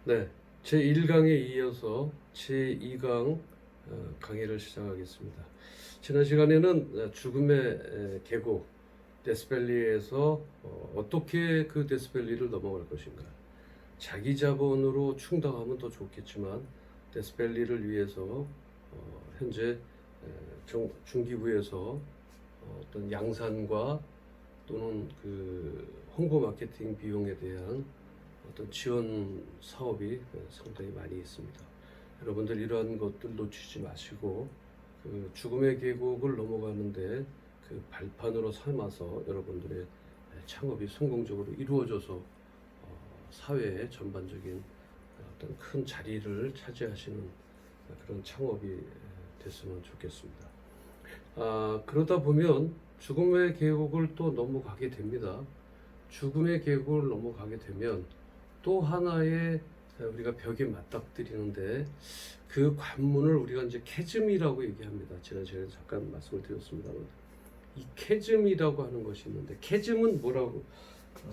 네, 제1강에 이어서 제2강 강의를 시작하겠습니다. 지난 시간에는 죽음의 계곡 데스밸리에서 어떻게 그 데스밸리를 넘어갈 것인가, 자기 자본으로 충당하면 더 좋겠지만 데스밸리를 위해서 현재 중기부에서 어떤 양산과 또는 그 홍보 마케팅 비용에 대한 어떤 지원 사업이 상당히 많이 있습니다. 여러분들 이러한 것들 놓치지 마시고 그 죽음의 계곡을 넘어가는데 그 발판으로 삼아서 여러분들의 창업이 성공적으로 이루어져서 사회의 전반적인 어떤 큰 자리를 차지하시는 그런 창업이 됐으면 좋겠습니다. 그러다 보면 죽음의 계곡을 또 넘어가게 됩니다. 죽음의 계곡을 넘어가게 되면 또 하나의 우리가 벽에 맞닥뜨리는데 그 관문을 우리가 이제 캐즘이라고 얘기합니다. 지난 시간에 잠깐 말씀을 드렸습니다만 이 캐즘이라고 하는 것이 있는데 캐즘은 뭐라고?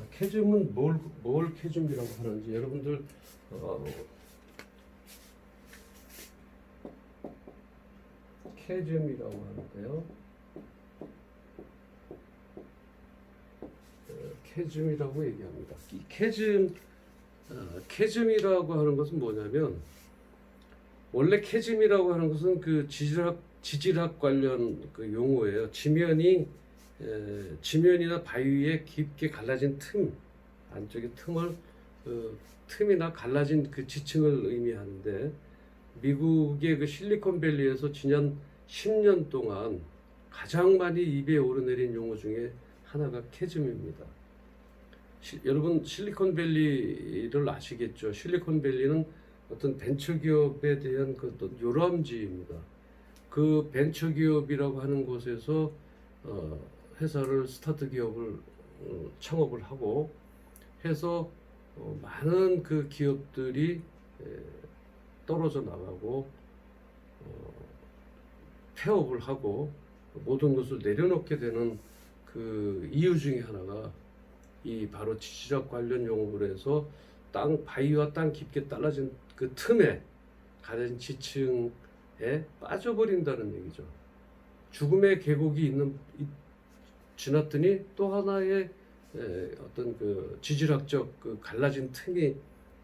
캐즘은 뭘 캐즘이라고 하는지 여러분들 캐즘이라고 하는데요. 캐즘이라고 얘기합니다. 이 캐즘이라고 하는 것은 뭐냐면 원래 캐즘이라고 하는 것은 그 지질학 관련 그 용어예요. 지면이나 바위에 깊게 갈라진 틈, 안쪽에 틈을 틈이나 갈라진 그 지층을 의미하는데 미국의 그 실리콘밸리에서 지난 10년 동안 가장 많이 입에 오르내린 용어 중에 하나가 캐즘입니다. 여러분 실리콘밸리를 아시겠죠? 실리콘밸리는 어떤 벤처기업에 대한 그 어떤 요람지입니다. 그 벤처기업이라고 하는 곳에서 회사를 스타트 기업을 창업을 하고 해서 많은 그 기업들이 떨어져 나가고 폐업을 하고 모든 것을 내려놓게 되는 그 이유 중에 하나가 이 바로 지질학 관련 용어로 해서 바위와 땅 깊게 떨어진 그 틈에 가려진 지층에 빠져버린다는 얘기죠. 죽음의 계곡이 지났더니 또 하나의 어떤 그 지질학적 그 갈라진 틈이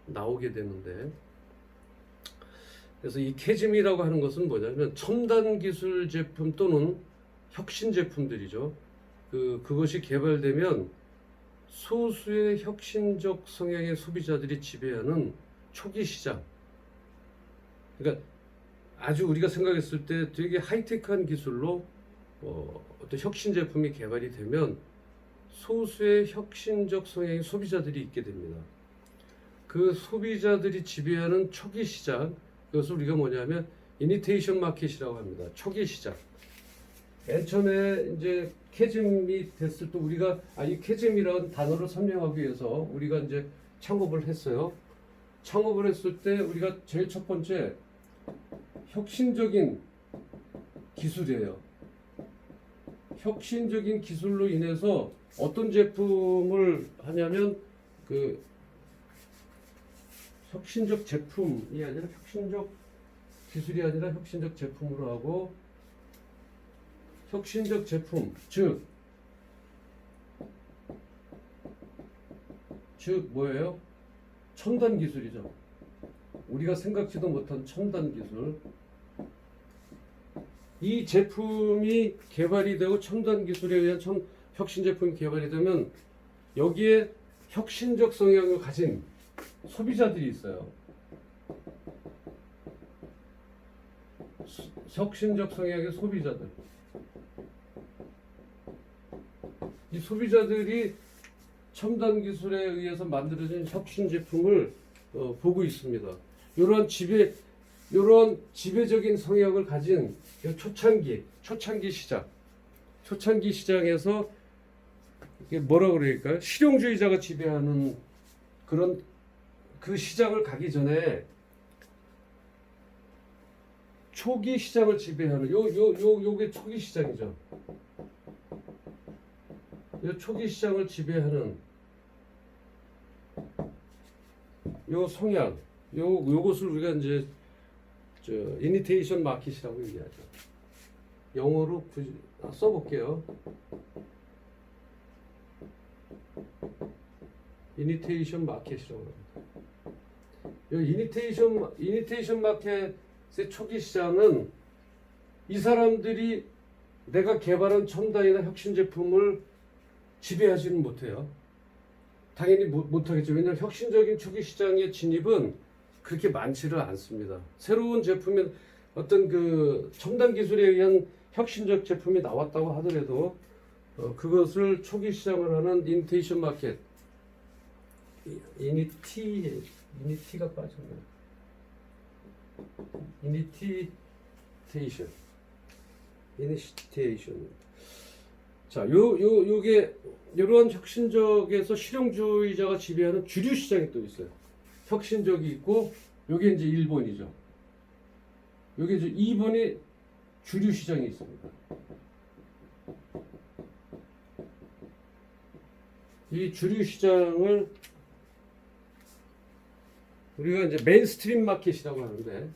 나오게 되는데, 그래서 이 캐즘이라고 하는 것은 뭐냐면 첨단 기술 제품 또는 혁신 제품들이죠. 그것이 개발되면 소수의 혁신적 성향의 소비자들이 지배하는 초기 시장. 그러니까 아주 우리가 생각했을 때 되게 하이테크한 기술로 어떤 혁신 제품이 개발이 되면 소수의 혁신적 성향의 소비자들이 있게 됩니다. 그 소비자들이 지배하는 초기 시장, 그것을 우리가 뭐냐면 이니테이션 마켓이라고 합니다. 초기 시장. 맨 처음에 이제 캐즘이 됐을 때 우리가 이 캐즘이라는 단어를 설명하기 위해서 우리가 이제 창업을 했어요. 창업을 했을 때 우리가 제일 첫 번째 혁신적인 기술이에요. 혁신적인 기술로 인해서 어떤 제품을 하냐면 그 혁신적 제품이 아니라 혁신적 기술이 아니라 혁신적 제품으로 하고, 혁신적 제품 즉 뭐예요? 첨단 기술이죠. 우리가 생각지도 못한 첨단 기술. 이 제품이 개발이 되고 첨단 기술에 의한 혁신 제품이 개발이 되면 여기에 혁신적 성향을 가진 소비자들이 있어요. 혁신적 성향의 소비자들. 이 소비자들이 첨단 기술에 의해서 만들어진 혁신 제품을 보고 있습니다. 이러한 지배적인 성향을 가진 초창기 시장에서 이게 뭐라고 그럴까요? 실용주의자가 지배하는 그런 그 시장을 가기 전에 초기 시장을 지배하는 요게 초기 시장이죠. 요 초기 시장을 지배하는 요 성향, 요것을 우리가 이제 이니테이션 마켓이라고 얘기하죠. 영어로 써볼게요. 이니테이션 마켓이라고 합니다. 이 이니테이션 마켓의 초기 시장은 이 사람들이 내가 개발한 첨단이나 혁신 제품을 지배하지는 못해요. 당연히 못하겠죠. 왜냐하면 혁신적인 초기 시장의 진입은 그렇게 많지를 않습니다. 새로운 제품의 어떤 그 첨단 기술에 의한 혁신적 제품이 나왔다고 하더라도 그것을 초기 시장을 하는 이니테이션 마켓, 이니티가 빠졌네. 이니시테이션. 자, 요게 이러한 혁신적에서 실용주의자가 지배하는 주류 시장이 또 있어요. 혁신적이 있고, 요게 이제 1번이죠. 요게 이제 2번이 주류 시장이 있습니다. 이 주류 시장을 우리가 이제 메인스트림 마켓이라고 하는데,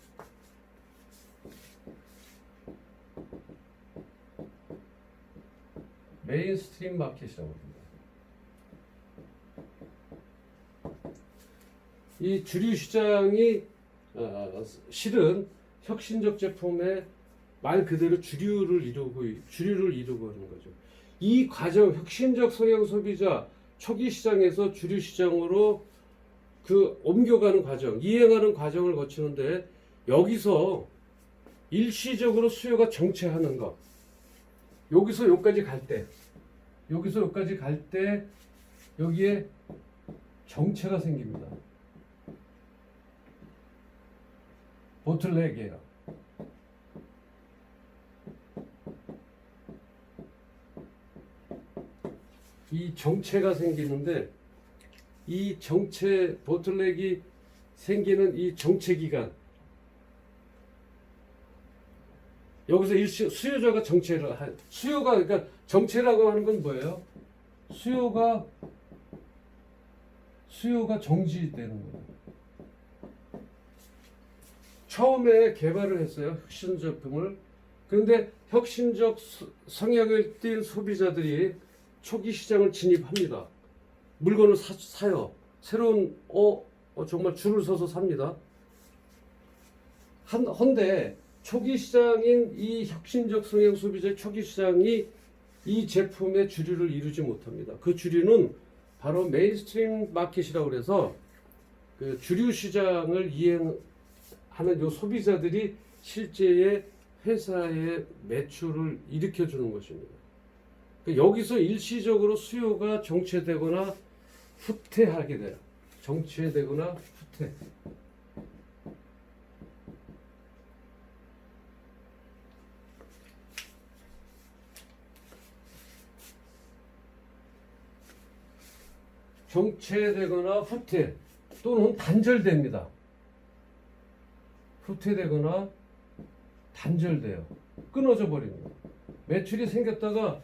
메인스트림 마켓이라고 합니다. 이 주류 시장이 실은 혁신적 제품의 말 그대로 주류를 이루고 하는 거죠. 이 과정, 혁신적 성향 소비자 초기 시장에서 주류 시장으로 그 옮겨가는 과정, 이행하는 과정을 거치는데, 여기서 일시적으로 수요가 정체하는 것, 여기서 여기까지 갈 때 여기에 정체가 생깁니다. 보틀렉이에요. 이 정체가 생기는데, 이 정체, 보틀렉이 생기는 이 정체 기간, 여기서 수요자가 수요가, 그러니까 정체라고 하는 건 뭐예요? 수요가 정지되는 거예요. 처음에 개발을 했어요, 혁신 제품을. 그런데 혁신적 성향을 띈 소비자들이 초기 시장을 진입합니다. 물건을 사요. 새로운 정말 줄을 서서 삽니다. 헌데 초기 시장인 이 혁신적 성향 소비자의 초기 시장이 이 제품의 주류를 이루지 못합니다. 그 주류는 바로 메인스트림 마켓이라고 그래서 그 주류 시장을 이행하는 요 소비자들이 실제의 회사의 매출을 일으켜주는 것입니다. 여기서 일시적으로 수요가 정체되거나 후퇴하게 돼요. 정체되거나 후퇴. 정체되거나 후퇴 또는 단절됩니다. 후퇴되거나 단절돼요. 끊어져 버립니다. 매출이 생겼다가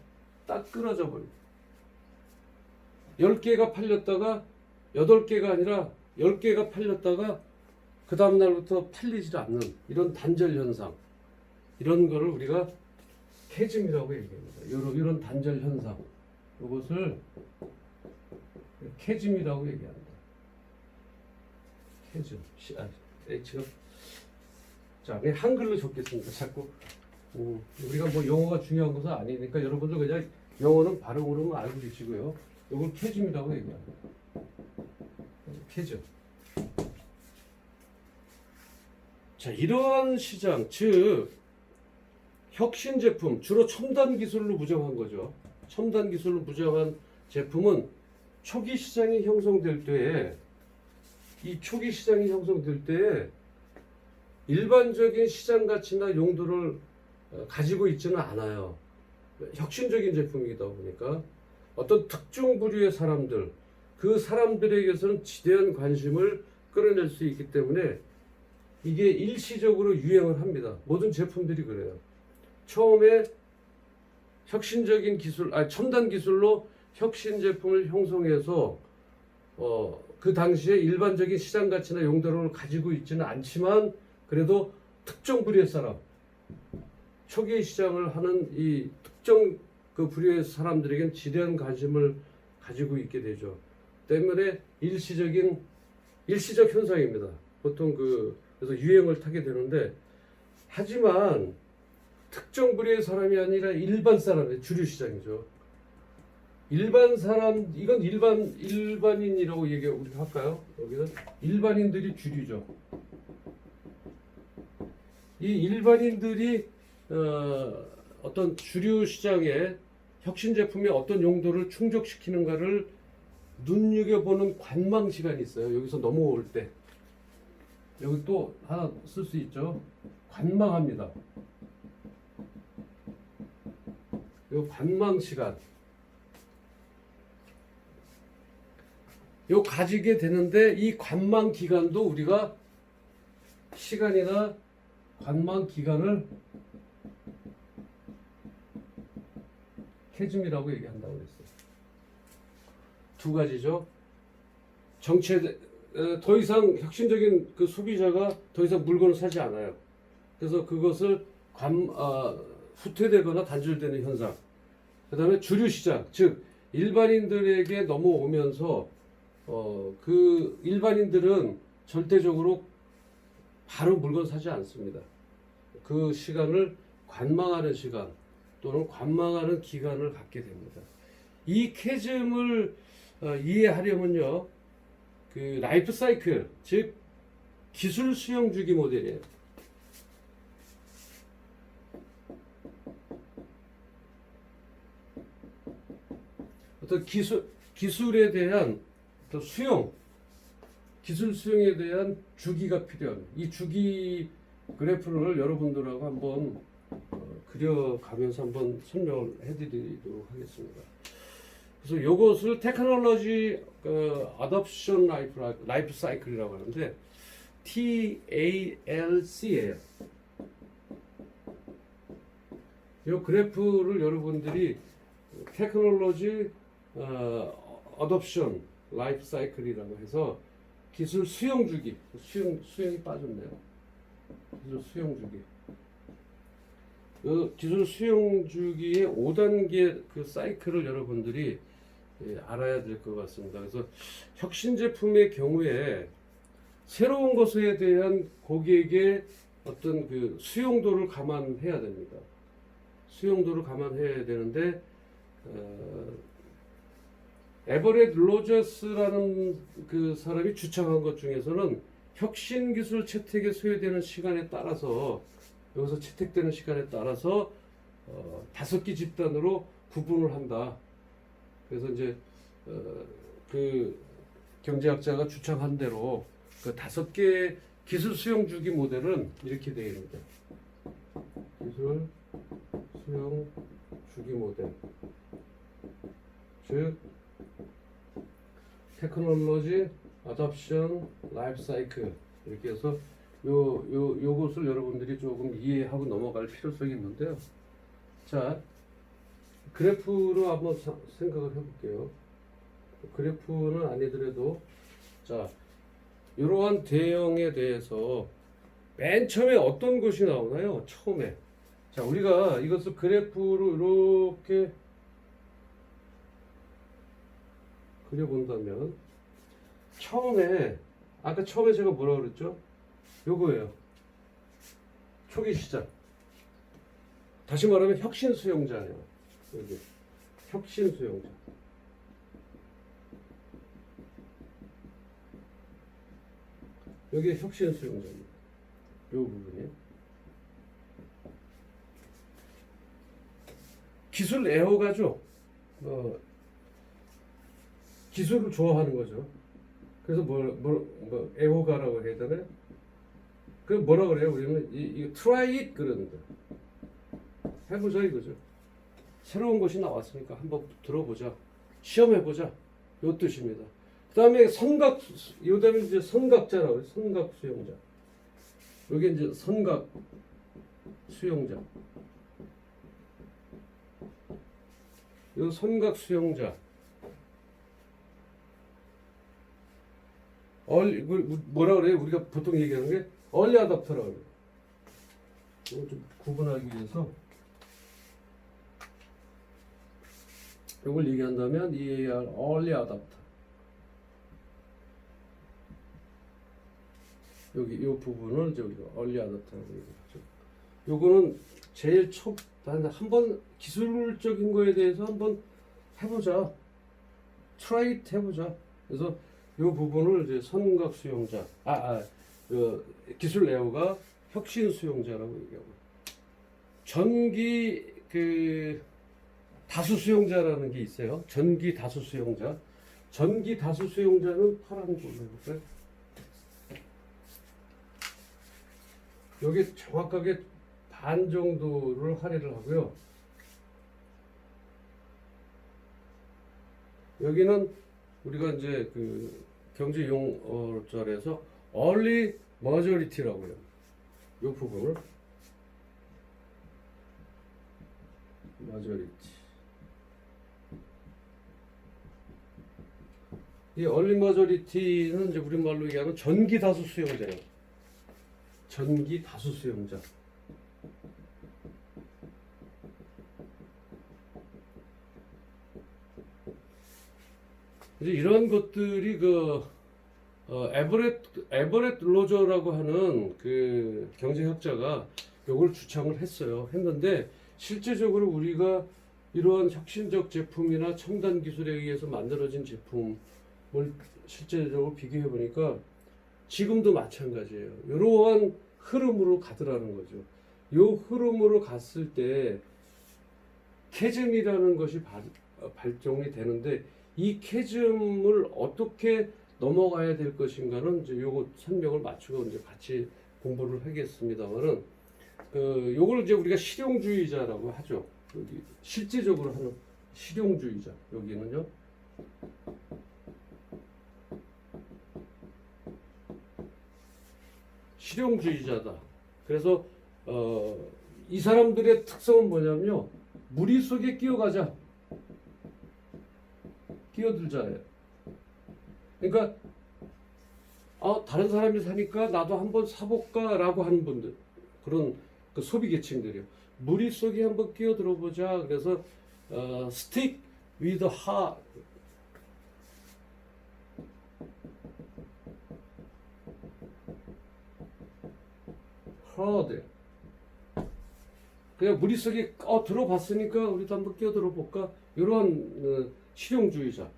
딱 끊어져 버립니다. 10개가 팔렸다가 8개가 아니라 10개가 팔렸다가 그 다음날부터 팔리지 않는 이런 단절 현상, 이런 거를 우리가 캐즘이라고 얘기합니다. 이런 단절 현상, 이것을 캐즘이라고 얘기합니다. 캐즘, H가. 자, 그냥 한글로 적겠습니다. 자꾸 우리가 뭐 영어가 중요한 것은 아니니까 여러분들 그냥 영어는 발음으로만 알고 계시고요. 이걸 캐즘이라고 얘기합니다. 캐즘. 자, 이러한 시장, 즉 혁신 제품, 주로 첨단 기술로 무장한 거죠. 첨단 기술로 무장한 제품은 초기 시장이 형성될 때에, 이 초기 시장이 형성될 때에 일반적인 시장 가치나 용도를 가지고 있지는 않아요. 혁신적인 제품이다 보니까 어떤 특정 부류의 사람들, 그 사람들에게서는 지대한 관심을 끌어낼 수 있기 때문에 이게 일시적으로 유행을 합니다. 모든 제품들이 그래요. 처음에 혁신적인 기술, 첨단 기술로 혁신 제품을 형성해서 그 당시에 일반적인 시장 가치나 용도를 가지고 있지는 않지만 그래도 특정 부류의 사람, 초기 시장을 하는 이 특정 그 부류의 사람들에겐 지대한 관심을 가지고 있게 되죠. 때문에 일시적 현상입니다. 보통 그래서 유행을 타게 되는데, 하지만 특정 부류의 사람이 아니라 일반 사람의 주류 시장이죠. 일반 사람, 이건 일반인이라고 우리가 할까요? 여기는 일반인들이 주류죠. 이 일반인들이 어떤 주류 시장에 혁신 제품의 어떤 용도를 충족시키는가를 눈여겨보는 관망 시간이 있어요. 여기서 넘어올 때. 여기 또 하나 쓸 수 있죠. 관망합니다. 요 관망 시간. 요 가지게 되는데, 이 관망 기간도 우리가 시간이나 관망 기간을 캐즘이라고 얘기한다고 그랬어요. 두 가지죠. 더 이상 혁신적인 그 소비자가 더 이상 물건을 사지 않아요. 그래서 그것을 후퇴되거나 단절되는 현상. 그 다음에 주류 시장, 즉 일반인들에게 넘어오면서 그 일반인들은 절대적으로 바로 물건 사지 않습니다. 그 시간을 관망하는 시간 또는 관망하는 기간을 갖게 됩니다. 이 캐즘을 이해하려면요, 그 라이프 사이클, 즉 기술 수용 주기 모델이에요. 어떤 기술에 대한 어떤 기술 수용에 대한 주기가 필요합니다. 이 주기 그래프를 여러분들하고 한번 그려가면서 한번 설명을 해드리도록 하겠습니다. 그래서 이것을 테크놀로지 어댑션 라이프 사이클이라고 하는데, TALC예요. 이 그래프를 여러분들이 테크놀로지 어댑션 라이프 사이클이라고 해서 기술 수용 주기, 수용이 빠졌네요. 기술 수용 주기. 기술 수용 주기의 5단계 그 사이클을 여러분들이 알아야 될 것 같습니다. 그래서 혁신 제품의 경우에 새로운 것에 대한 고객의 어떤 그 수용도를 감안해야 됩니다. 수용도를 감안해야 되는데, 에버렛 로저스라는 그 사람이 주창한 것 중에서는 혁신 기술 채택에 소요되는 시간에 따라서, 여기서 채택되는 시간에 따라서 5개 집단으로 구분을 한다. 그래서 이제 그 경제학자가 주창한 대로 그 5개 기술 수용 주기 모델은 이렇게 되어 있습니다. 기술 수용 주기 모델, 즉 테크놀로지 어댑션 라이프 사이클, 이렇게 해서 요것을 여러분들이 조금 이해하고 넘어갈 필요성이 있는데요. 자, 그래프로 한번 생각을 해볼게요. 그래프는 아니더라도, 자, 이러한 대형에 대해서 맨 처음에 어떤 것이 나오나요? 처음에. 자, 우리가 이것을 그래프로 이렇게 그려본다면, 처음에, 아까 처음에 제가 뭐라고 그랬죠? 요거예요. 초기 시작. 다시 말하면 혁신 수용자예요. 여기. 혁신 수용자. 여기 혁신 수용자입니다. 요 부분이. 기술 애호가죠. 기술을 좋아하는 거죠. 그래서 애호가라고 해야 되나요? 그 뭐라 그래요? 우리는 이거 try it 그러는데, 해보자 이거죠. 새로운 것이 나왔으니까 한번 들어보자, 시험해보자, 요 뜻입니다. 그 다음에 요 다음에 이제 선각자라고 해요. 선각 수용자. 요게 이제 선각 수용자. 요 선각 수용자. 뭐라 그래요? 우리가 보통 얘기하는 게 early adopter라고 그래요. 이거 좀 구분하기 위해서 이걸 얘기한다면 EAR early adopter. 여기 이 부분을 이제 우리가 early adopter라고 얘기하죠. 요거는 제일 한번 기술적인 거에 대해서 한번 해보자. try it 해보자. 그래서 이 부분을 이제 선각 수용자, 기술 레오가 혁신 수용자라고 얘기하고, 전기 다수 수용자라는 게 있어요. 전기 다수 수용자. 전기 다수 수용자는 파란 걸로 해볼까요? 여기 정확하게 반 정도를 할애를 하고요. 여기는 우리가 이제 경제 용어절에서 early majority라고 해요. 이 부분을 majority. 이 early majority는 이제 우리말로 얘기하면 전기 다수 수용자예요. 전기 다수 수용자. 이제 이런 것들이 에버렛 로저라고 하는 경제학자가 이걸 주창을 했는데 실제적으로 우리가 이러한 혁신적 제품이나 첨단 기술에 의해서 만들어진 제품을 실제적으로 비교해 보니까 지금도 마찬가지예요. 이러한 흐름으로 가더라는 거죠. 이 흐름으로 갔을 때 캐즘이라는 것이 발종이 되는데 이 캐즘을 어떻게 넘어가야 될 것인가는 이제 요거 설명을 맞추고 이제 같이 공부를 하겠습니다만은 요걸 이제 우리가 실용주의자라고 하죠. 여기 실제적으로 하는 실용주의자. 여기는요. 실용주의자다. 그래서 이 사람들의 특성은 뭐냐면요. 무리 속에 끼어가자. 끼어들자예요. 그러니까 다른 사람이 사니까 나도 한번 사볼까라고 하는 분들, 그런 소비 계층들이요. 무리 속에 한번 끼어들어 보자. 그래서 stick with the hard. 그냥 무리 속에 들어봤으니까 우리도 한번 끼어들어 볼까? 이런 실용주의자.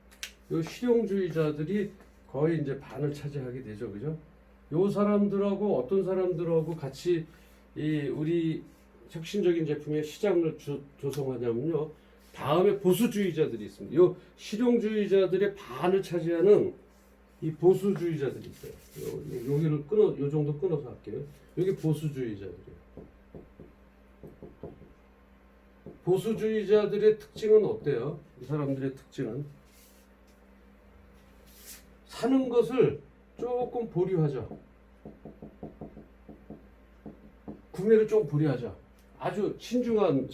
이 실용주의자들이 거의 이제 반을 차지하게 되죠, 그죠? 요 사람들하고 어떤 사람들하고 같이 우리 혁신적인 제품의 시장을 조성하냐면요. 다음에 보수주의자들이 있습니다. 요 실용주의자들의 반을 차지하는 이 보수주의자들이 있어요. 여기를 요 정도 끊어서 할게요. 여기 보수주의자들이에요. 보수주의자들의 특징은 어때요? 이 사람들의 특징은 사는 것을 조금 보류하자. 구매를 좀 보류하자. 아주 신중한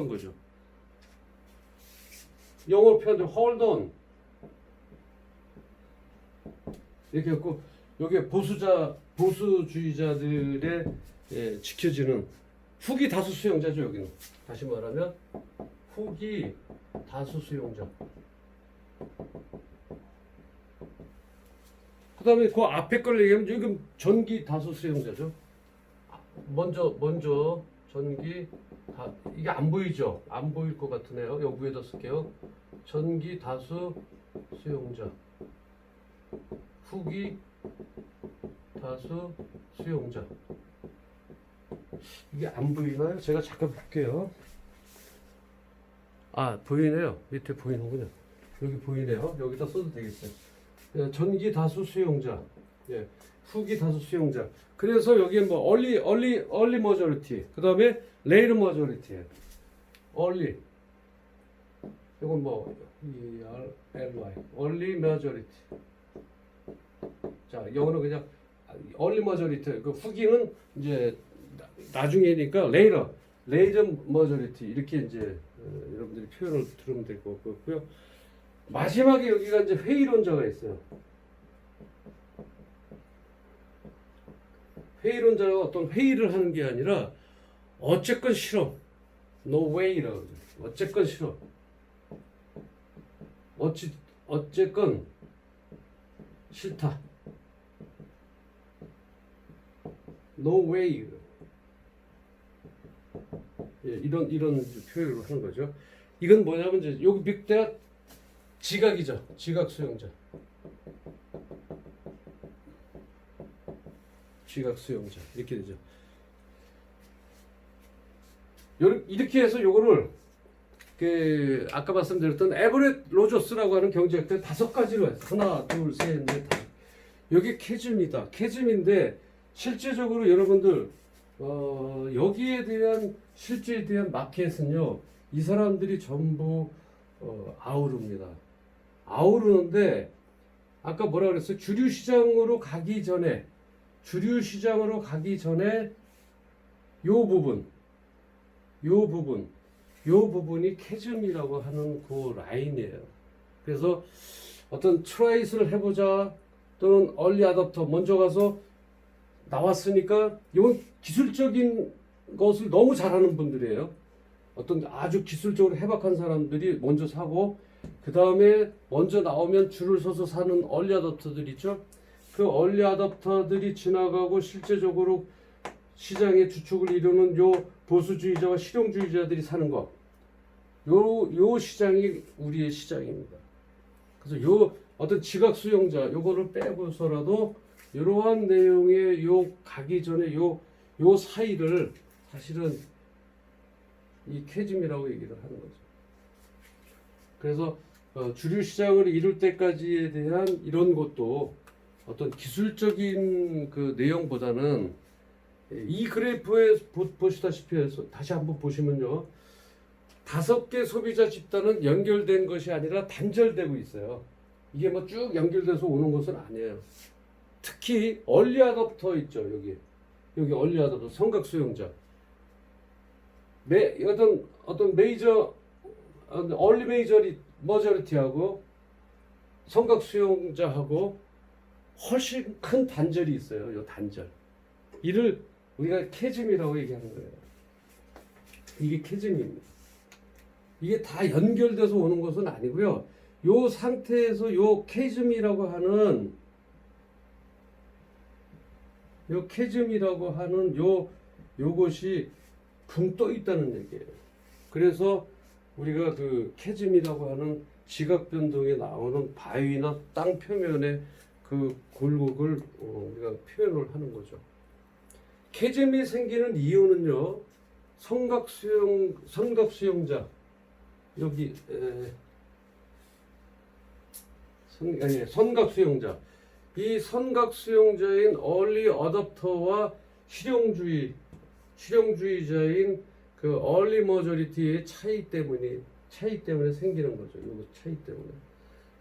거죠. 영어로 표현하면 hold on. 이렇게 했고, 여기에 보수주의자들의 지켜지는 후기 다수 수용자죠, 여기는. 다시 말하면 후기 다수 수용자. 그 다음에 그 앞에 걸 얘기하면 지금 전기 다수 수용자죠. 먼저 전기 이게 안 보이죠? 안 보일 것 같으네요. 여기 위에다 쓸게요. 전기 다수 수용자. 후기 다수 수용자. 이게 안 보이나요? 제가 잠깐 볼게요. 보이네요. 밑에 보이는군요. 여기 보이네요. 여기다 써도 되겠어요. 전기 다수 수용자. 예. 후기 다수 수용자. 그래서 여기에 뭐 early majority. 그다음에 late majority예요. early. 이건 뭐 early majority. 자, 영어는 그냥 early majority. 그 후기는 이제 나중에니까 later majority 이렇게 이제 여러분들이 표현을 들으면 될 것 같고요. 마지막에 여기가 이제 회의론자가 있어요. 회의론자가 어떤 회의를 하는 게 아니라 어쨌건 싫어. No way라고 그러죠. 어쨌건 싫어. 어쨌건 싫다. No way. 예, 이런 표현으로 하는 거죠. 이건 뭐냐면 이제 여기 빅대가 지각이죠. 지각 수용자. 지각 수용자 이렇게 되죠. 이렇게 해서 요거를 그 아까 말씀드렸던 에버렛 로저스라고 하는 경제학자 5가지로 했어. 하나, 둘, 셋, 넷, 다섯. 여기 캐즘이다. 캐즘인데 실제적으로 여러분들 여기에 대한 실제에 대한 마켓은요. 이 사람들이 전부 아우릅니다. 아우르는데 아까 뭐라 그랬어요? 주류 시장으로 가기 전에 요 부분이 캐즘이라고 하는 그 라인이에요. 그래서 어떤 트라이스를 해보자 또는 얼리 어댑터 먼저 가서 나왔으니까 이건 기술적인 것을 너무 잘하는 분들이에요. 어떤 아주 기술적으로 해박한 사람들이 먼저 사고 그 다음에 먼저 나오면 줄을 서서 사는 얼리 어댑터들 있죠. 그 얼리 어댑터들이 지나가고 실제적으로 시장의 주축을 이루는 요 보수주의자와 실용주의자들이 사는 거. 요 시장이 우리의 시장입니다. 그래서 요 어떤 지각 수용자 요거를 빼고서라도 이러한 내용의 요 가기 전에 요 사이를 사실은 이 캐즘이라고 얘기를 하는 거죠. 그래서 주류 시장을 이룰 때까지에 대한 이런 것도 어떤 기술적인 그 내용보다는 이 그래프에 보시다시피 해서 다시 한번 보시면요. 5개 소비자 집단은 연결된 것이 아니라 단절되고 있어요. 이게 뭐 쭉 연결돼서 오는 것은 아니에요. 특히 얼리 어댑터 있죠. 여기 얼리 어댑터 성각 수용자. 어떤 메이저 얼리 머저리티하고 성각 수용자하고 훨씬 큰 단절이 있어요. 요 단절. 이를 우리가 캐즘이라고 얘기하는 거예요. 이게 캐즘입니다. 이게 다 연결돼서 오는 것은 아니고요. 요 상태에서 요 캐즘이라고 하는 요것이 붕 떠 있다는 얘기예요. 그래서 우리가 그 캐즘이라고 하는 지각 변동에 나오는 바위나 땅 표면의 그 굴곡을 우리가 표현을 하는 거죠. 캐즘이 생기는 이유는요. 선각 수용자 여기 선각 수용자 이 선각 수용자인 얼리 어댑터와 실용주의자인 그 얼리 머저리티의 차이 때문에 생기는 거죠. 이 차이 때문에.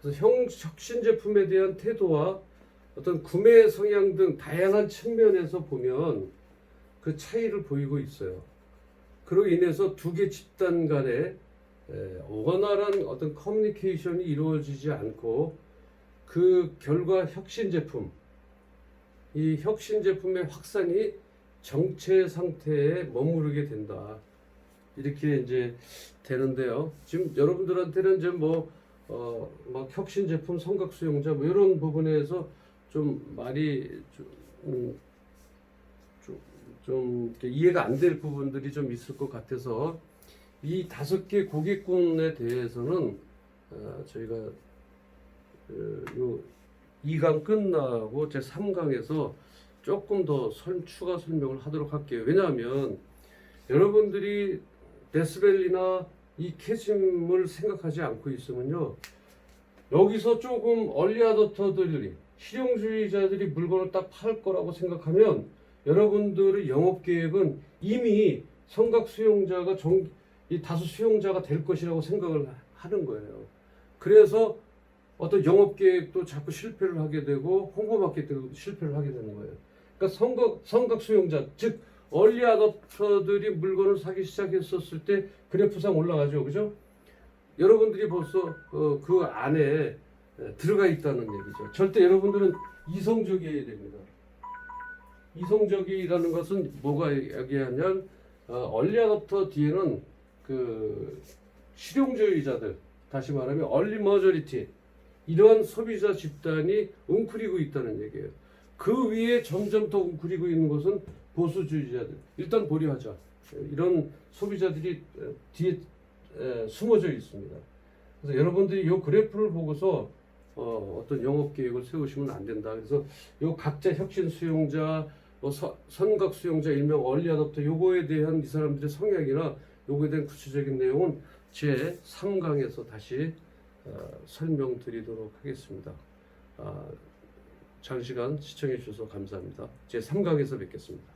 그래서 혁신 제품에 대한 태도와 어떤 구매 성향 등 다양한 측면에서 보면 그 차이를 보이고 있어요. 그로 인해서 두 개 집단 간에 원활한 어떤 커뮤니케이션이 이루어지지 않고 그 결과 이 혁신 제품의 확산이 정체 상태에 머무르게 된다. 이렇게 이제 되는데요. 지금 여러분들한테는 이제 막 혁신 제품, 성각 수용자 뭐 이런 부분에서 좀 말이 좀 이해가 안 될 부분들이 좀 있을 것 같아서 이 5개 고객군에 대해서는 저희가 요 2강 끝나고 제 3강에서 조금 더 추가 설명을 하도록 할게요. 왜냐하면 여러분들이 데스밸리나 이 캐즘을 생각하지 않고 있으면요. 여기서 조금 얼리 어댑터들이 실용주의자들이 물건을 딱 팔 거라고 생각하면 여러분들의 영업 계획은 이미 성각 수용자가 이 다수 수용자가 될 것이라고 생각을 하는 거예요. 그래서 어떤 영업 계획도 자꾸 실패를 하게 되고 홍보 마케팅도 실패를 하게 되는 거예요. 그러니까 성각 수용자 즉 얼리 어댑터들이 물건을 사기 시작했었을 때 그래프상 올라가죠, 그죠? 여러분들이 벌써 그 안에 들어가 있다는 얘기죠. 절대 여러분들은 이성적이어야 됩니다. 이성적이라는 것은 뭐가 얘기하냐면 얼리 어댑터 뒤에는 그 실용주의자들, 다시 말하면 얼리 머저리티, 이러한 소비자 집단이 웅크리고 있다는 얘기예요. 그 위에 점점 더 웅크리고 있는 것은 보수주의자들. 일단 보류하자. 이런 소비자들이 뒤에 숨어져 있습니다. 그래서 여러분들이 이 그래프를 보고서 어떤 영업 계획을 세우시면 안 된다. 그래서 요 각자 혁신 수용자, 선각 수용자, 일명 얼리 어댑터, 요거에 대한 이 사람들의 성향이나 요거에 대한 구체적인 내용은 제 3강에서 다시 설명드리도록 하겠습니다. 장시간 시청해 주셔서 감사합니다. 제 3강에서 뵙겠습니다.